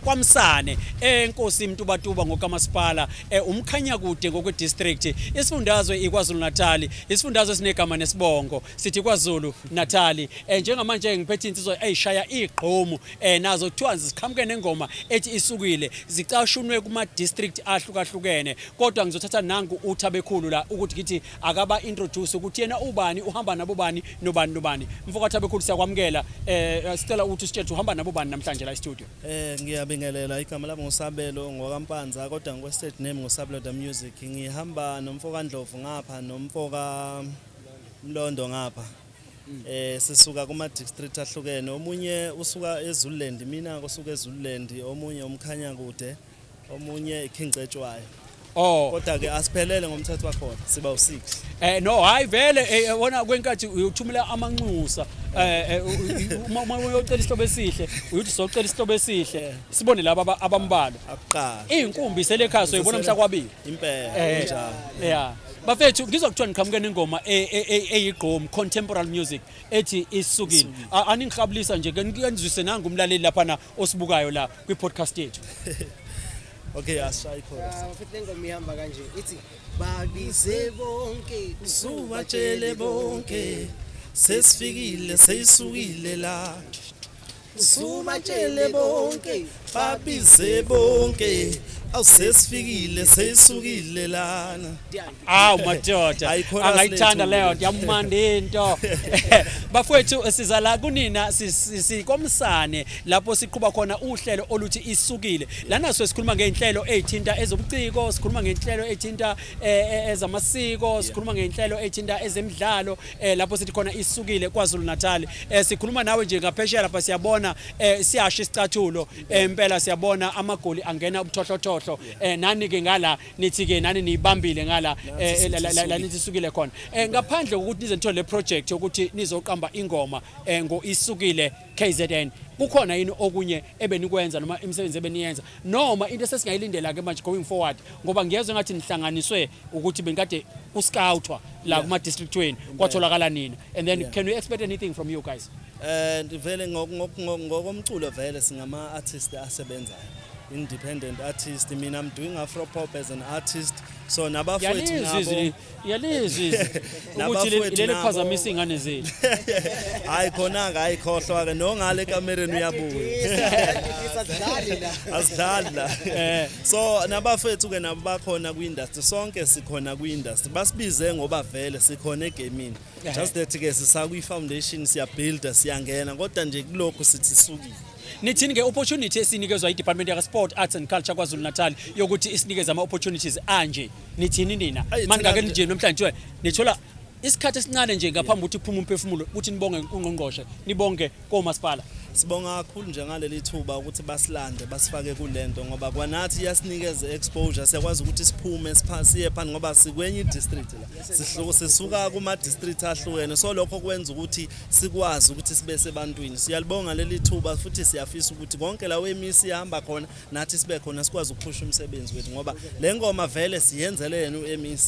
kwaMsane enkosi Mtubatuba ngokamasipala umkhanya kude ngokwe district isifundazwe iKwaZulu Natal isifundazwe sinegama nesibongo sithi KwaZulu Natal njengamanje ngiphethe insizwa eyishaya igqomu nazo kuthiwa zikhamukene nengoma ethi isukile zicashunwe kuma district ahlukahlukene kodwa ngizothatha nangu uThabekhulu la ukuthi ngithi akaba introduce ukuthi yena ubani uhamba nabo bani nobani mfoka Thabekhulu siyakwamukela sicela ukuthi sitshele uhamba nabo bani namhlanje la studio ngiyabingelela igama lami ngosabelo ngokaMpanza kodwa ngokwe-stage name ngosabelo the music ngihamba nomfoka Ndlovu ngapha nomfoka Mlondo ngapha sisuka kuma district ahlukene omunye usuka eZululand mina ngosuka eZululand omunye umkhanya kude omunye iKingcetshwayo kodwa ke asiphelele ngomthetho wakhona siba u6 no hayi vele wona kwenkathi uyothumela amanxusa uma uyocela isihlobo esihle uyothi socela isihlobo esihle sibone laba abambalo akuqala inkumbi selekhaya soyibona mhla kwabili impela njalo bafethu ngizokuthiwa ngiqhamukene ingoma eyigqomu contemporary music ethi isukile aningihabilisa nje ngenzise nanga umlaleli lapha na osibukayo la kwi podcast yethu okay ashayi khona futhi ngoma ihamba kanje ithi babize bonke subatshele bonke sesifikile seyisukile la subatshele bonke babize bonke awusesifikile seyisukile lana madoda angayithanda leyo yamanda into Bafowethu siza la kunina sikomsane lapho siqhuba khona uhlelo oluthi isukile. Lana sikhuluma ngeinhlelo ezithinta ezobuciko, sikhuluma ngeinhlelo ezithinta ezamasiko, sikhuluma ngeinhlelo ezithinta ezemidlalo lapho sithi khona isukile KwaZulu Natal. Sikhuluma nawe nje ngaphesheya lapha siyabona siyasha isicathulo impela siyabona amagoli angena ubuthohlothohlo nani ke ngala nithi ke nani nibambile ngala la nithi isukile khona ngaphandle kokuthi nize nithole le project ukuthi nizoqamba ingoma ngo isukile KZN kukhona yini okunye ebenikwenza noma imisebenzi ebeniyenza noma into sesingayilindela ke manje going forward ngoba ngiyezwe ngathi nihlanganiswe ukuthi benkade uscoutwa la kuma district wenu kwatholakala nina and then can we expect anything from you guys? Vele ngokomculo vele singama artists asebenzayo, independent artist. Mina I'm doing Afro pop as an artist, so nabafowethu nabo yalizwi ukuthi leli phazamisa ingane zenu. Hayi khona ke ayikhohlwa ke nongale kamereni uyabuya asidlala. So nabafowethu ke nabo bakhona kwi-industry, sonke sikhona kwi-industry, basibize ngoba vele sikhona egamini, just that ke sisakuyi-foundation siyabuilda siyangena kodwa nje kulokho sithi sukile. Nithini ke opportunity esinikezwa iDepartment ya Sport, Arts and Culture KwaZulu Natal yokuthi isinikeze ama opportunities anje nithini nina manje ngake nje namhlanje nithola isikhathi esincane nje ngaphambi ukuthi iphuma umphefumulo ukuthi nibonge uNgqongqoshe nibonge komasipala? Sibonga kakhulu nje ngaleli thuba ukuthi basilande basifake kulento ngoba kwanathi yasinikeze exposure, siyakwazi ukuthi siphume siphasiye phansi ngoba sikwenye district la sisuka kuma district ahlukene, so lokho kwenza ukuthi sikwazi ukuthi sibe sebantwini. Siyalibonga leli thuba futhi siyafisa ukuthi konke la wemisi ihamba khona nathi sibe khona sikwazi ukuphusha umsebenzi wethu ngoba le ngoma vele siyenzele yena uMEC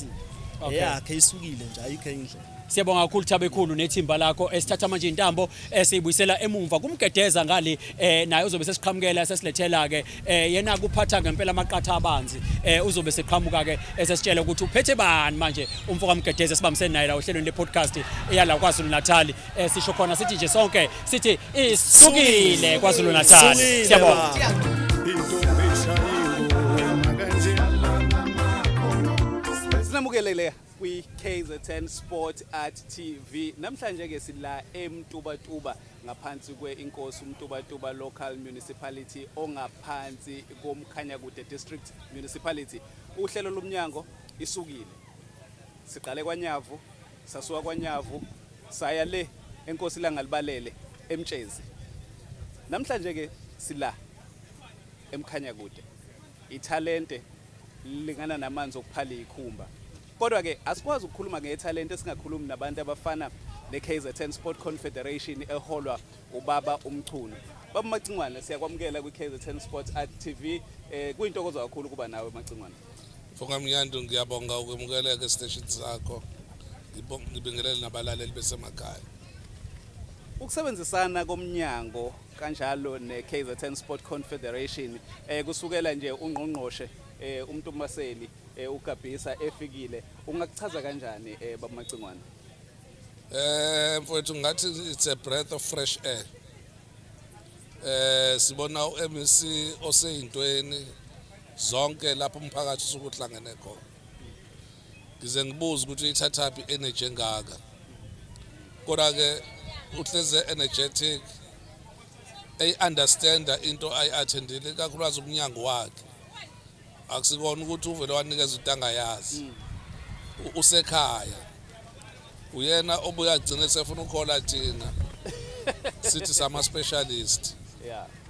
yakhe isukile nje ayikho indlela. Siyabonga kakhulu Thabekhulu nethimba lakho esithatha manje intambo esiyibuyisela emumva kumgedeza ngale naye uzobe sesiqhamukela sesilethela ke yena kuphatha ngempela amaqatha abanzi uzobe seqhamuka ke esesitshela ukuthi uphethe bani manje umfoka mgedeza sibambisene naye la ohlelweni le podcast eyala KwaZulu Natal. Sisho khona sithi nje sonke sithi isukile KwaZulu Natal. Siyabonga. Sinamukele kwi KZN Sport at TV. Namhlanje ke sila eMtubatuba ngaphansi kweInkosi uMtubatuba Local Municipality ongaphansi koMkhanyakude District Municipality. Uhlelo lomnyango isukile. Siqale kwaNyavu, sasuka kwaNyavu, saya le eNkosi langalibalele eMtshezi. Namhlanje ke sila eMkhanyakude. Ithalente lingana namanzi okuphala ikhumba. Kodwa ke asikwazi ukukhuluma ngetalent esingakhulumi nabantu abafana neKZN Sport Confederation eholwa ubaba uMchunu. Baba Macingwane siyakwamukela kwiKZN Sport at TV. Kuyintokozo kakhulu kuba nawe Macingwane. Mfoka Mnyandu ngiyabonga ukwemukeleka estation sakho. Ngibingelele nabalaleli besemakhaya. Ukusebenzisana komnyango kanjalo neKZN Sport Confederation kusukela nje uNgqongqoshe uMntumaseli uGabisa efikile ungakuchaza kanjani baba Macingwane? Mfowethu ngathi it's a breath of fresh air. Sibona uMEC oseyintweni zonke lapho umphakathi usukuhlangene khona. Ngize ngibuza ukuthi ithathaphi energy engaka. Kodwa ke uhleze energetic understanda into attendile kakhulukazi umnyango wakhe. Akusikona ukuthi uvele wanikeza utanga yazi usekhaya uyena obuya agcine sefuna ukhola thina sithi sama specialist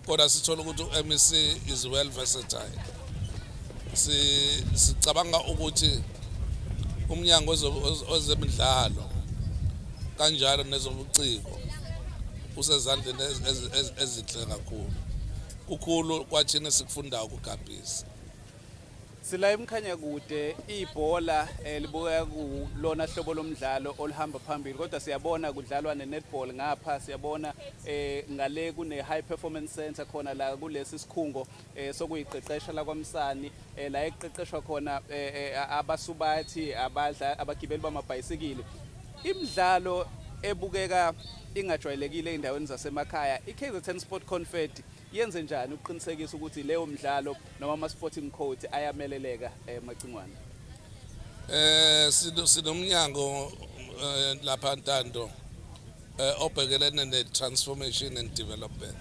kodwa sithola ukuthi uMEC is well versatile. Sicabanga ukuthi umnyango wezemidlalo kanjalo nezobuciko usezandleni ezinhle kakhulu. Kukhulu kwathina sikufunda ukugabhisa. Sila eMkhanyakude ibhola libuya kulona hlobo lomdlalo olihamba phambili kodwa siyabona kudlalwa nenetball ngapha siyabona ngale kune high performance center khona la kulesi sikhungo sokuyiqeqesha la kwaMsani la eqeqeshwa khona abasubathi abagibeli bamabhayisikili. Imidlalo ebukeka ingajwayelekile endaweni zasemakhaya iKZN Sport Confed yenze njani uqinisekisa ukuthi leyo mdlalo noma ama sporting code ayameleleka Macingwane? Sinomnyango lapha Ntando obhekelene ne-transformation and development.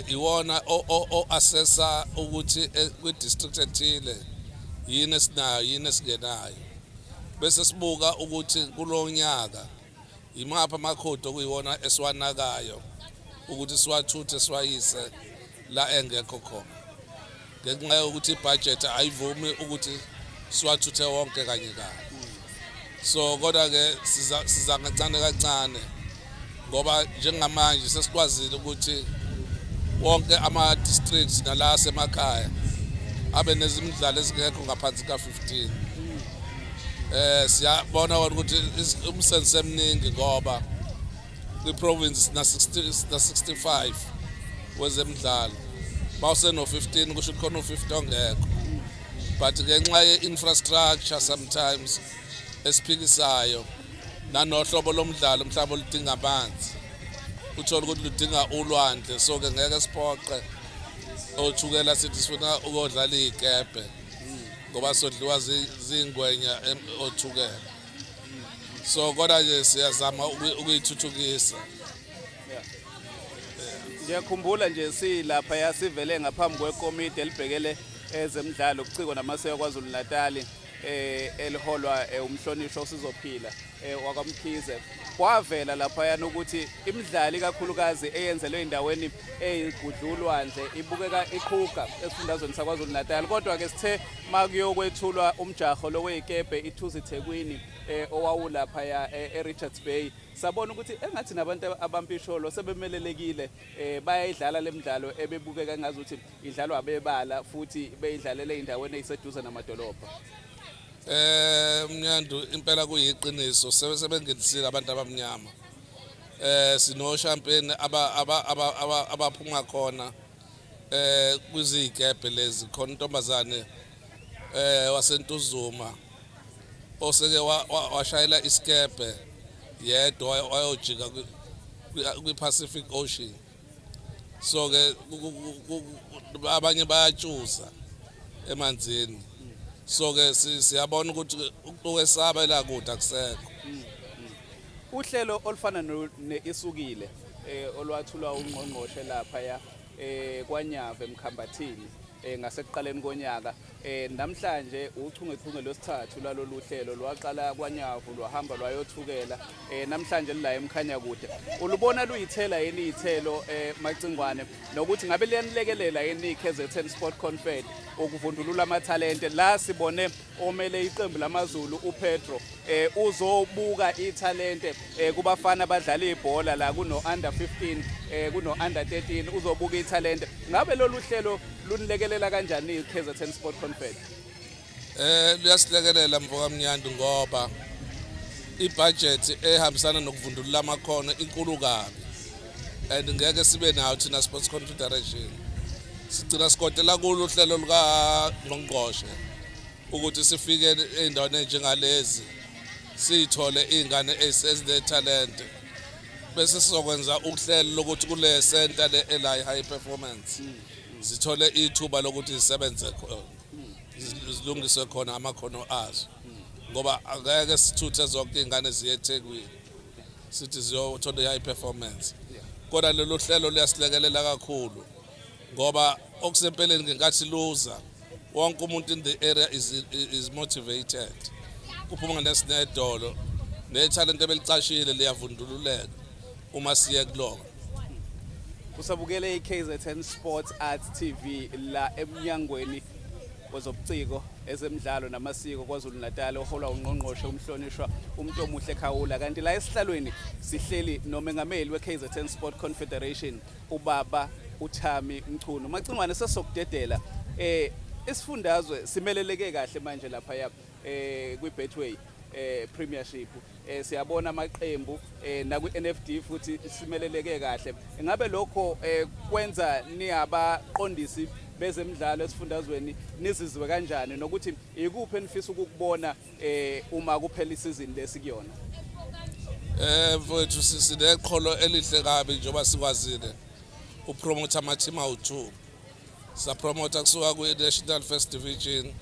Iwona o-assessa ukuthi kwi-district ethile yini esinayo yini esingenayo bese sibuka ukuthi kulo nyaka imapha amakhodi okuyiwona esiwanakayo ukuthi siwathuthe siwayise la engekho khona ngenxa yokuthi ibudget ayivumi ukuthi siwathuthe wonke kanye kanye. So kodwa ke siza kancane kancane ngoba njengamanje sesikwazile ukuthi wonke ama districts nala semakhaya abe nezimidlalo ezingekho ngaphansi ka-15. Siyabona ukuthi umsebenzi emningi ngoba kwi-province na-65 wezemidlalo bawuseno-15 kusho khona u-50 ongekho, but ngenxa ye-infrastructure sometimes esiphikisayo nanohlobo lomdlalo mhlawumbe oludinga amanzi uthola ukuthi ludinga ulwandle, so-ke ngeke sipoqe othukela sithi sifuna ukodlala iy'kebhe ngoba sodliwa zingwenya othukela. So kodwa nje siyazama ukuyithuthukisa. Ngiyakhumbula nje silapha yasivele ngaphambi kwekomiti elibhekele ezemidlalo kuciko namasiko kwaZulu Natal eliholwa umhlonishwa uSizophila wakwamkhize. Kwavela lapha yana ukuthi imidlalo kakhulukazi eyenzelwe endaweni eyigudlulwandle ibukeka iqhuga esifundazweni sakwaZulu Natal, kodwa ke sithe makuyokwethulwa umjaho lokweyikebhe iThuzi Thekwini owawulapha ya eRichards Bay sabona ukuthi engathi nabantu abampisholo sebemelelekile bayayidlala lemidlalo ebebukeka ngazuthi idlalwa abebala futhi beyidlalele indaweni eziseduze namadolobha. Mnyandu impela kuyiqiniso sebengenisile abantu abamnyama. Sino champagne abaphuma khona kwizikebhe lezi khona intombazane waseNtuzuma oseke washayela isikebhe yedwa wayojika kwi-Pacific Ocean. So ke abanye bayatshuza emanzini. So ke siyabona ukuthi ukwesaba la kude akusekho. Uhlelo olufana neisukile olwathulwa ungqongqoshe lapha ya kwaNyava eMkhambathini ngasekuqaleni konyaka namhlanje uchungechunge lwesithathu lalolu hlelo lwaqala kwaNyava lwahamba lwayothukela namhlanje lila eMkhanya kude. Ulubona luyithela yini ithelo Macingwane nokuthi ngabe liyanilekelela yini KZN Sport Confed ukuvundulula amathalente la sibone omele iqembu lamaZulu uPedro uzobuka ithalente kubafana abadlala ibhola la kuno under 15 kuno under 13 uzobuka ithalente. Ngabe lolu hlelo lunilekelela kanjani KZN Sport Confed? Liyasilekelela mfoka Mnyandu ngoba ibudget ehambisana nokuvundulula amakhono inkulu kabi and ngeke sibe nayo thina Sports Confederation. Sigcina sikotela kulo uhlelo luka Ngqongqoshe ukuthi sifike endaweni enjengalezi sithole izingane ezine talent bese sizokwenza uhlelo lokuthi kule center le Eli High Performance zithole ithuba lokuthi zisebenze khona zilungiswe khona amakhono azo ngoba ngeke sithuthe zonke izingane ziye eThekwini sithi ziyothola i-high performance. Kodwa lelo hlelo liyasilekelela kakhulu ngoba okusempeleni ngenkathi loser wonke umuntu in the area is motivated. Kuphuma nesinedolo nethalente belicashile liyavundululeka uma siye kulona. Usabukele iKZN Sports Arts TV la emnyangweni wezobuciko ezemidlalo namasiko kwaZulu Natal oholwa ungqongqoshe umhlonishwa umuntu omuhle Khawula, kanti la esihlalweni sihleli nomengameli weKZN Sport Confederation ubaba uThami Mchunu. Macingwane sesokudedela isifundazwe simeleleke kahle manje lapha ya kwiBetway Premiership siyabona amaqembu naku-NFD futhi simeleleke kahle. Ngabe lokho kwenza ni abaqondisi bezemidlalo esifundazweni nizizwe kanjani nokuthi ikuphi enifisa ukubona uma kuphela isizini lesikuyona? Mfowethu sineqholo elihle kabi njengoba sikwazile upromote ama-team awu-2. Sapromota kusuka kwi-National First Division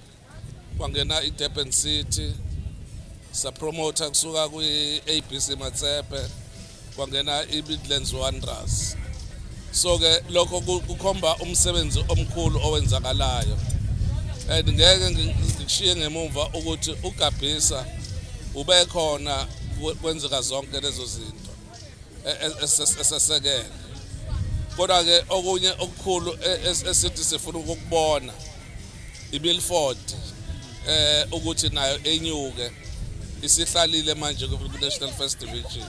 kwangena iDurban City sapromoter kusuka kwi-ABC Matsepe kwangena i-Midlands Wanderers. So ke lokho kukhomba umsebenzi omkhulu owenzakalayo, and ngeke ngikushiye ngemuva ukuthi uGabisa ube khona kwenzeka zonke lezo zinto esesekele. Kodwa ke okunye okukhulu esithi sifuna ukubona iMilford ukuthi nayo enyuke isihlalile manje ku-National First Division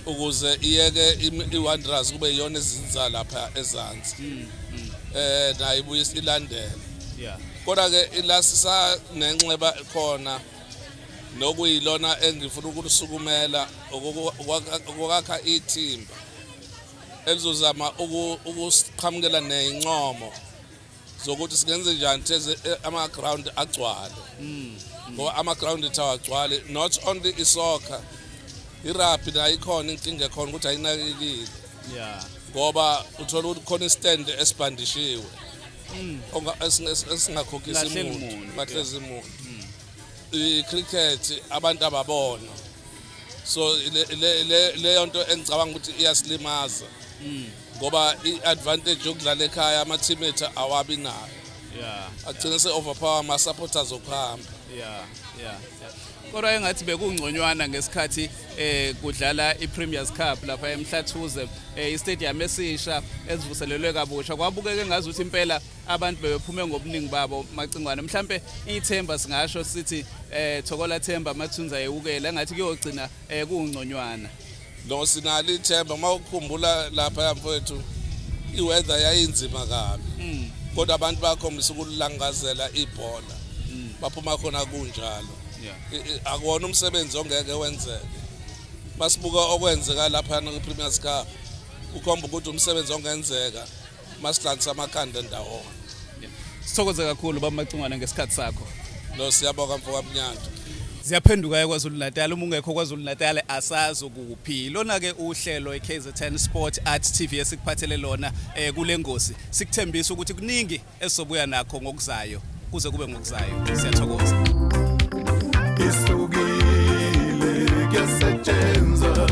ukuze iyeke i-Wanderers kube yiyona ezinza lapha ezansi nayo ibuye ilandele. Kodwa ke ilasisa nenxeba khona nokuyilona engifuna ukulisukumela ukwakha ithimba elizozama ukuqhamukela neyincomo zokuthi singenze njani theze ama-ground agcwale, ngoba ama-ground ethu awagcwale. Not only isoccer, irugby nayo ikhona inkinga ekhona ukuthi ayinakekile, ngoba uthola ukuthi khona istand esibhandishiwe esingakhokhisa imuntu, ngahlezi imuntu. I-cricket abantu ababona, so leyo nto engicabanga ukuthi iyasilimaza ngoba i-advantage yokudlala ekhaya ama-teammate awabi nayo, agcine se-overpower ama-supporters okuhamba. Kodwa engathi bekungconywana ngesikhathi kudlala i-Premiers Cup lapha eMhlathuze, i-stadium esisha ezivuselelwe kabusha, kwabukeke ngazi ukuthi impela abantu bebephume ngobuningi babo macingwane. Mhlambe ithemba singasho sithi Thokola Themba Mathunza yewukela engathi kuyogcina kungconywana. No, sinalo ithemba mawukhumbula lapha mfowethu iweather yayinzima kabi, kodwa abantu bakhombisa ukulangazela ibhola, baphuma khona kunjalo. Akuwona umsebenzi ongeke wenzeke. Masibuka okwenzeka lapha ku-Premiers Cup ukhomba ukuthi umsebenzi ongenzeka masihlanganisa amakhanda ndawonye. Sithokoze kakhulu baba Macingwane ngesikhathi sakho. No, siyabonga mfowethu Kamnyanto. Ziyaphenduka eKwaZulu Natal, uma ungekho KwaZulu Natal asazi ukuphi. Lona ke uhlelo iKZN Sport Art TV esikuphathele lona kule ngosi. Sikuthembisa ukuthi kuningi esizobuya nakho ngokuzayo kuze kube ngokuzayo. Siyathokoza. Isugile kuyasetshenzwa